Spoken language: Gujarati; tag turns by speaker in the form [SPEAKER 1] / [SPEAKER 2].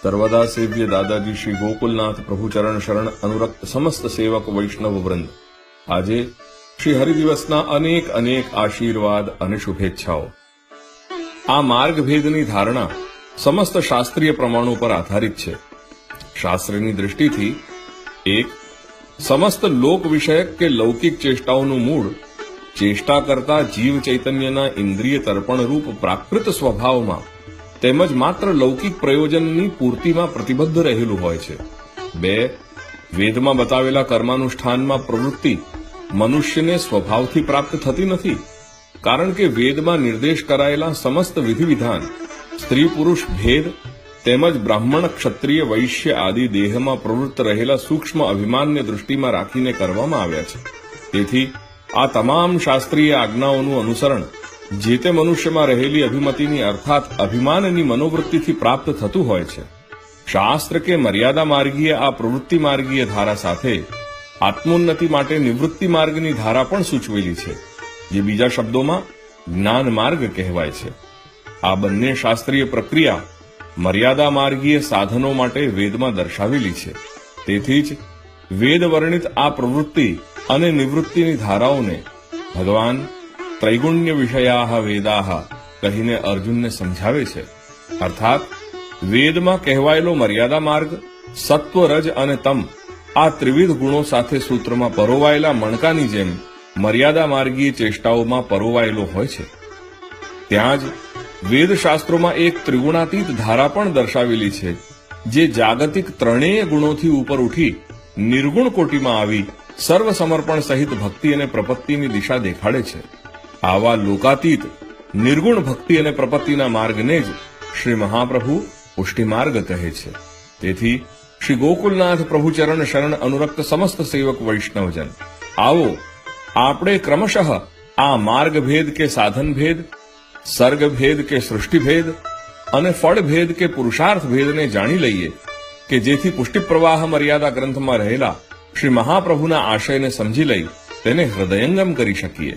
[SPEAKER 1] सर्वदा सेव्य दादाजी श्री गोकुलनाथ प्रभु चरण शरण अनुरक्त समस्त सेवक वैष्णव वृंद આજે શ્રી હરિદિવસના અનેક અનેક આશીર્વાદ અને શુભેચ્છાઓ। આ માર્ગભેદની ધારણા સમસ્ત શાસ્ત્રીય પ્રમાણો પર આધારિત છે। શાસ્ત્રની દૃષ્ટિથી એક સમસ્ત લોક વિષયક કે લૌકિક ચેષ્ટાઓનું મૂળ ચેષ્ટા કરતા જીવ ચૈતન્યના ઇન્દ્રિય તર્પણ રૂપ પ્રાકૃત સ્વભાવમાં તેમજ માત્ર લૌકિક પ્રયોજનની પૂર્તિમાં પ્રતિબદ્ધ રહેલું હોય છે। બે, વેદમાં બતાવેલા કર્માનુષ્ઠાનમાં પ્રવૃત્તિ મનુષ્યને સ્વભાવથી પ્રાપ્ત થતી નથી, કારણ કે વેદમાં નિર્દેશ કરાયેલા સમસ્ત વિધિવિધાન સ્ત્રી પુરુષ ભેદ તેમજ બ્રાહ્મણ ક્ષત્રિય વૈશ્ય આદિ દેહમાં પ્રવૃત્ત રહેલા સૂક્ષ્મ અભિમાનને દૃષ્ટિમાં રાખીને કરવામાં આવ્યા છે। તેથી આ તમામ શાસ્ત્રીય આજ્ઞાઓનું અનુસરણ જે તે મનુષ્યમાં રહેલી અભિમતિની અર્થાત અભિમાનની મનોવૃત્તિથી પ્રાપ્ત થતું હોય છે। શાસ્ત્ર કે મર્યાદા માર્ગીય આ પ્રવૃત્તિ માર્ગીય ધારા સાથે આત્મોન્નતિ માટે નિવૃત્તિ માર્ગની ધારા પણ સૂચવેલી છે, જે બીજા શબ્દોમાં જ્ઞાન માર્ગ કહેવાય છે। આ બંને શાસ્ત્રીય પ્રક્રિયા મર્યાદા માર્ગીય સાધનો માટે વેદમાં દર્શાવેલી છે। તેથી જ વેદ વર્ણિત આ પ્રવૃત્તિ અને નિવૃત્તિની ધારાઓને ભગવાન ત્રૈગુણ્ય વિષયાહ વેદાહ કહીને અર્જુનને સમજાવે છે। અર્થાત વેદમાં કહેવાયેલો મર્યાદા માર્ગ સત્વ રજ અને તમ આ ત્રિવિધ ગુણો સાથે સૂત્રમાં પરોવાયેલા મણકાની જેમ મર્યાદા માર્ગીય ચેષ્ટાઓમાં પરોવાયેલો હોય છે। ત્યાં જ વેદશાસ્ત્રોમાં એક ત્રિગુણાતીત ધારા પણ દર્શાવેલી છે, જે જાગતિક ત્રણેય ગુણોથી ઉપર ઉઠી નિર્ગુણ કોટીમાં આવી સર્વ સમર્પણ સહિત ભક્તિ અને પ્રપત્તિની દિશા દેખાડે છે। આવા લોકાતીત નિર્ગુણ ભક્તિ અને પ્રપત્તિના માર્ગને જ શ્રી મહાપ્રભુ પુષ્ટિ માર્ગ કહે છે। તેથી શ્રી ગોકુલનાથ પ્રભુ ચરણ શરણ અનુરક્ત સમસ્ત સેવક વૈષ્ણવજન, આવો આપણે ક્રમશઃ આ માર્ગ ભેદ કે સાધન ભેદ, સર્ગ ભેદ કે સૃષ્ટિ ભેદ અને ફળ ભેદ કે પુરુષાર્થ ભેદને જાણી લઈએ કે જેથી પુષ્ટિ પ્રવાહ મર્યાદા ગ્રંથમાં રહેલા શ્રી મહાપ્રભુના આશયને સમજી લઈ તેને હૃદયંગમ કરી શકીએ।